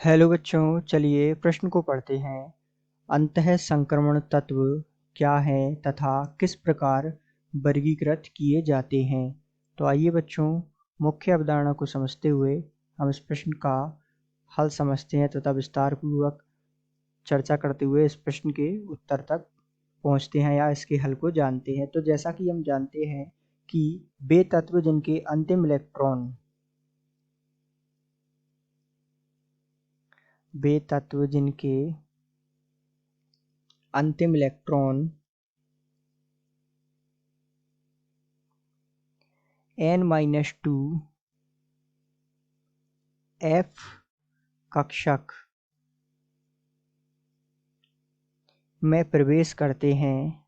Hello बच्चों, चलिए प्रश्न को पढ़ते हैं। अंतः संक्रमण तत्व क्या हैं तथा किस प्रकार वर्गीकृत किए जाते हैं। तो आइए बच्चों, मुख्य अवधारणा को समझते हुए हम इस प्रश्न का हल समझते हैं तथा विस्तार पूर्वक चर्चा करते हुए इस प्रश्न के उत्तर तक पहुंचते हैं या इसके हल को जानते हैं। तो जैसा कि हम जानते हैं कि वे तत्व जिनके अंतिम इलेक्ट्रॉन n-2 f कक्षक में प्रवेश करते हैं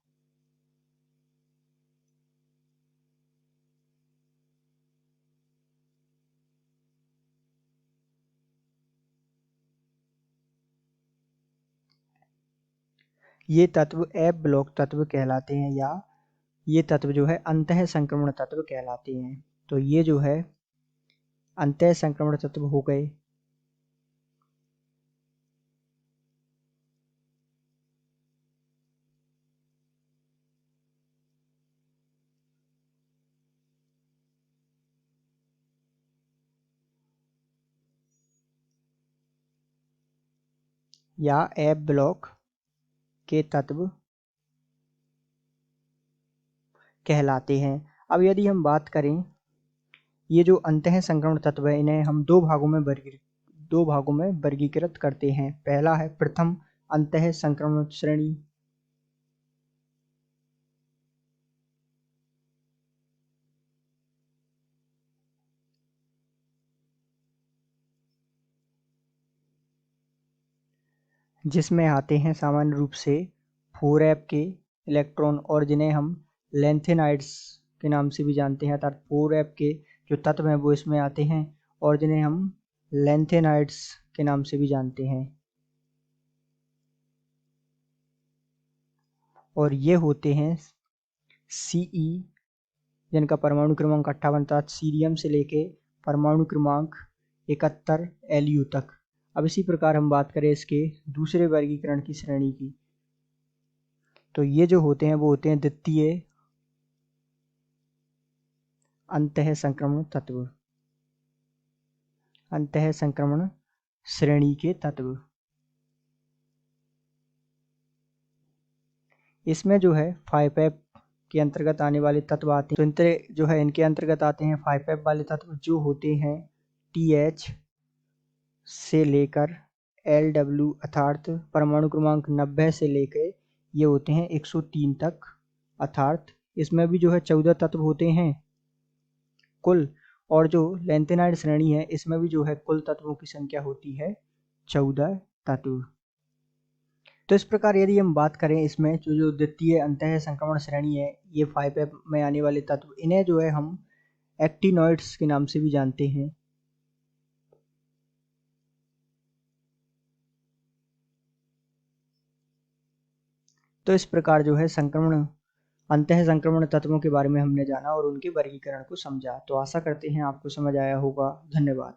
ये तत्व एफ ब्लॉक तत्व कहलाते हैं, या ये तत्व जो है अंतः संक्रमण तत्व कहलाते हैं। तो ये जो है अंतः संक्रमण तत्व हो गए। या एफ ब्लॉक के तत्व कहलाते हैं। अब यदि हम बात करें, ये जो अंतः संक्रमण तत्व है इन्हें हम दो भागों में वर्गीकृत करते हैं। पहला है प्रथम अंतः संक्रमण श्रेणी, जिसमें आते हैं सामान्य रूप से 4f के इलेक्ट्रॉन और जिन्हें हम लैंथेनाइड्स के नाम से भी जानते हैं। अर्थात 4f के जो तत्व हैं वो इसमें आते हैं और जिन्हें हम लैंथेनाइड्स के नाम से भी जानते हैं। और ये होते हैं Ce, जिनका परमाणु क्रमांक 58 अर्थात सीरियम से लेके परमाणु क्रमांक 71 Lu तक। अब इसी प्रकार हम बात करें इसके दूसरे वर्गीकरण की श्रेणी की, तो ये जो होते हैं वो होते हैं द्वितीय अंतः संक्रमण तत्व, अंतः संक्रमण श्रेणी के तत्व। इसमें जो है 5f के अंतर्गत आने वाले तत्व आते हैं। तो जो है इनके अंतर्गत आते हैं 5f वाले तत्व जो होते हैं TH से लेकर LW अर्थात परमाणु क्रमांक 90 से लेकर ये होते हैं 103 तक। अर्थात इसमें भी जो है 14 तत्व होते हैं कुल, और जो लैंथेनाइड श्रेणी है इसमें भी जो है कुल तत्वों की संख्या होती है 14 तत्व। तो इस प्रकार यदि हम बात करें इसमें जो द्वितीय अंतः संक्रमण श्रेणी है, ये 5f में आने वाले तत्व, इन्हें जो है हम एक्टिनॉइड्स के नाम से भी जानते हैं। तो इस प्रकार जो है अंतः संक्रमण तत्वों के बारे में हमने जाना और उनके वर्गीकरण को समझा। तो आशा करते हैं आपको समझ आया होगा। धन्यवाद।